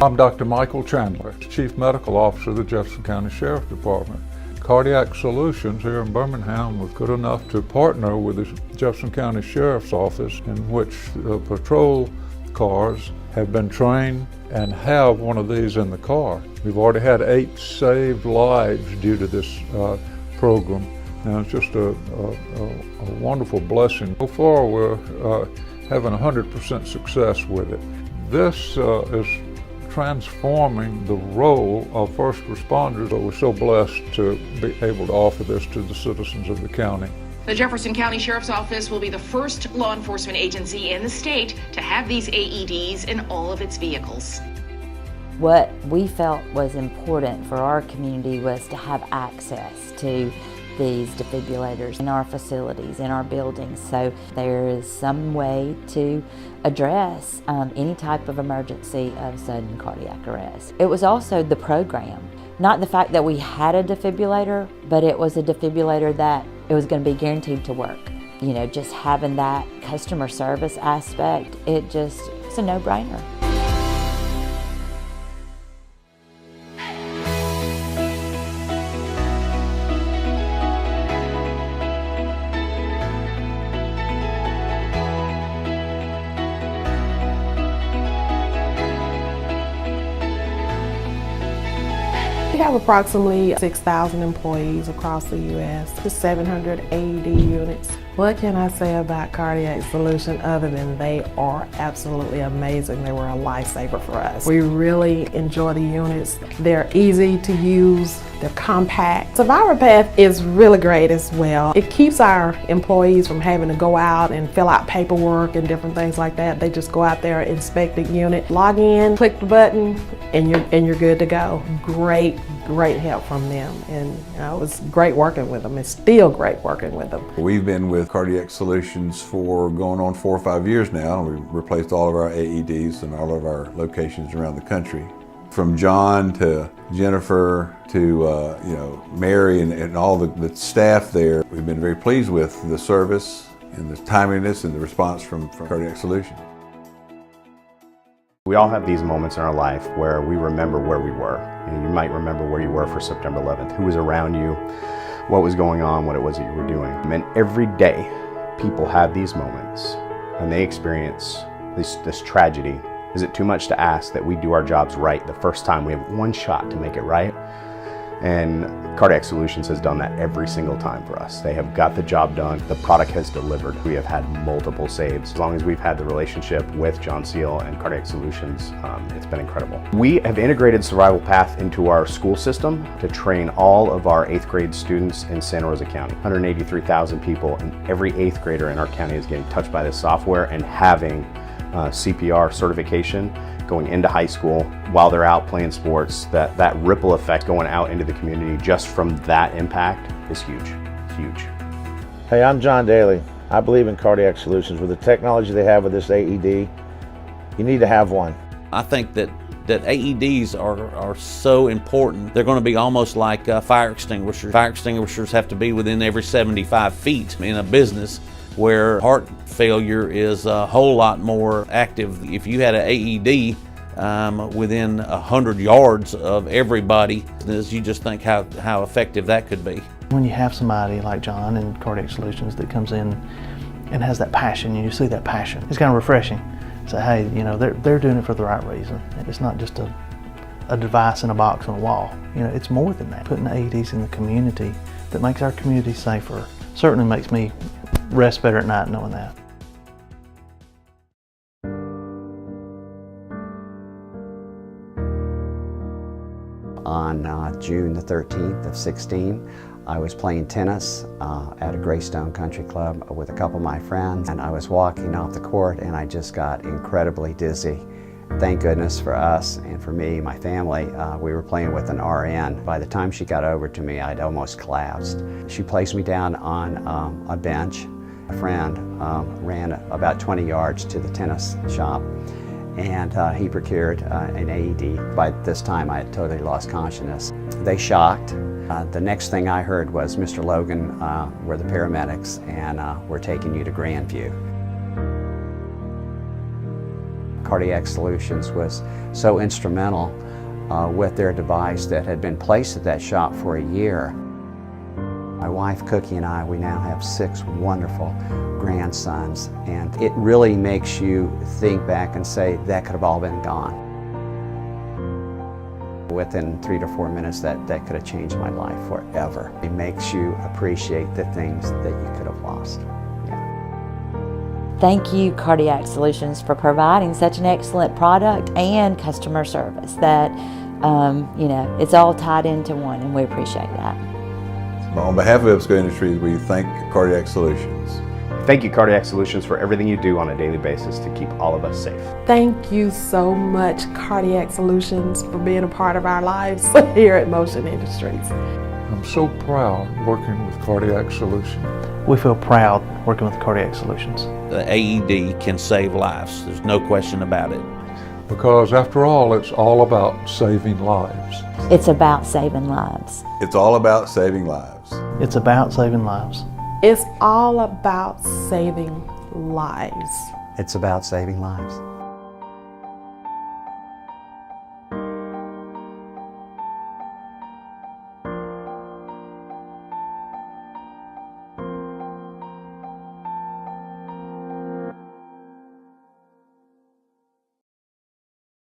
I'm Dr. Michael Chandler, Chief Medical Officer of the Jefferson County Sheriff's Department. Cardiac Solutions here in Birmingham was good enough to partner with the Jefferson County Sheriff's Office, in which the patrol cars have been trained and have one of these in the car. We've already had 8 saved lives due to this program, and it's just a wonderful blessing. So far, we're having 100% success with it. This is transforming the role of first responders, but we're so blessed to be able to offer this to the citizens of the county. The Jefferson County Sheriff's Office will be the first law enforcement agency in the state to have these AEDs in all of its vehicles. What we felt was important for our community was to have access to these defibrillators in our facilities, in our buildings, so there is some way to address any type of emergency of sudden cardiac arrest. It was also the program, not the fact that we had a defibrillator, but it was a defibrillator that it was going to be guaranteed to work. You know, just having that customer service aspect, it's a no-brainer. We have approximately 6,000 employees across the U.S., 700 AED units. What can I say about Cardiac Solutions other than they are absolutely amazing? They were a lifesaver for us. We really enjoy the units. They're easy to use, they're compact. Survivor Path is really great as well. It keeps our employees from having to go out and fill out paperwork and different things like that. They just go out there, inspect the unit, log in, click the button, and you're good to go. Great help from them, and it was great working with them. It's still great working with them. We've been with Cardiac Solutions for going on 4 or 5 years now. We've replaced all of our AEDs in all of our locations around the country. From John to Jennifer to Mary and all the staff there, we've been very pleased with the service and the timeliness and the response from Cardiac Solutions. We all have these moments in our life where we remember where we were. You might remember where you were for September 11th, who was around you, what was going on, what it was that you were doing. And every day, people have these moments and they experience this tragedy. Is it too much to ask that we do our jobs right the first time? We have one shot to make it right. And Cardiac Solutions has done that every single time for us. They have got the job done. The product has delivered. We have had multiple saves. As long as we've had the relationship with John Seal and Cardiac Solutions, it's been incredible. We have integrated Survival Path into our school system to train all of our 8th grade students in Santa Rosa County. 183,000 people, and every 8th grader in our county is getting touched by this software and having CPR certification going into high school while they're out playing sports. That ripple effect going out into the community just from that impact is huge, huge. Hey, I'm John Daly. I believe in Cardiac Solutions. With the technology they have with this AED, you need to have one. I think that AEDs are so important. They're going to be almost like fire extinguishers. Fire extinguishers have to be within every 75 feet in a business, where heart failure is a whole lot more active. If you had an AED within 100 yards of everybody, you just think how effective that could be. When you have somebody like John in Cardiac Solutions that comes in and has that passion, and you see that passion, it's kind of refreshing. Say, hey, they're doing it for the right reason. It's not just a device in a box on a wall. It's more than that. Putting AEDs in the community that makes our community safer certainly makes me rest better at night knowing that. On June the 13th of 16, I was playing tennis at a Greystone Country Club with a couple of my friends, and I was walking off the court and I just got incredibly dizzy. Thank goodness for us and for me, my family, we were playing with an RN. By the time she got over to me, I'd almost collapsed. She placed me down on a bench. A friend ran about 20 yards to the tennis shop, and he procured an AED. By this time, I had totally lost consciousness. They shocked. The next thing I heard was, Mr. Logan, we're the paramedics, and we're taking you to Grandview. Cardiac Solutions was so instrumental with their device that had been placed at that shop for a year. My wife Cookie and I, we now have 6 wonderful grandsons, and it really makes you think back and say that could have all been gone. Within 3 to 4 minutes, that could have changed my life forever. It makes you appreciate the things that you could have lost. Thank you, Cardiac Solutions, for providing such an excellent product and customer service that, it's all tied into one, and we appreciate that. On behalf of EBSCO Industries, we thank Cardiac Solutions. Thank you, Cardiac Solutions, for everything you do on a daily basis to keep all of us safe. Thank you so much, Cardiac Solutions, for being a part of our lives here at Motion Industries. I'm so proud working with Cardiac Solutions. We feel proud working with Cardiac Solutions. The AED can save lives. There's no question about it. Because after all, it's all about saving lives. It's about saving lives. It's all about saving lives. It's about saving lives. It's all about saving lives. It's about saving lives.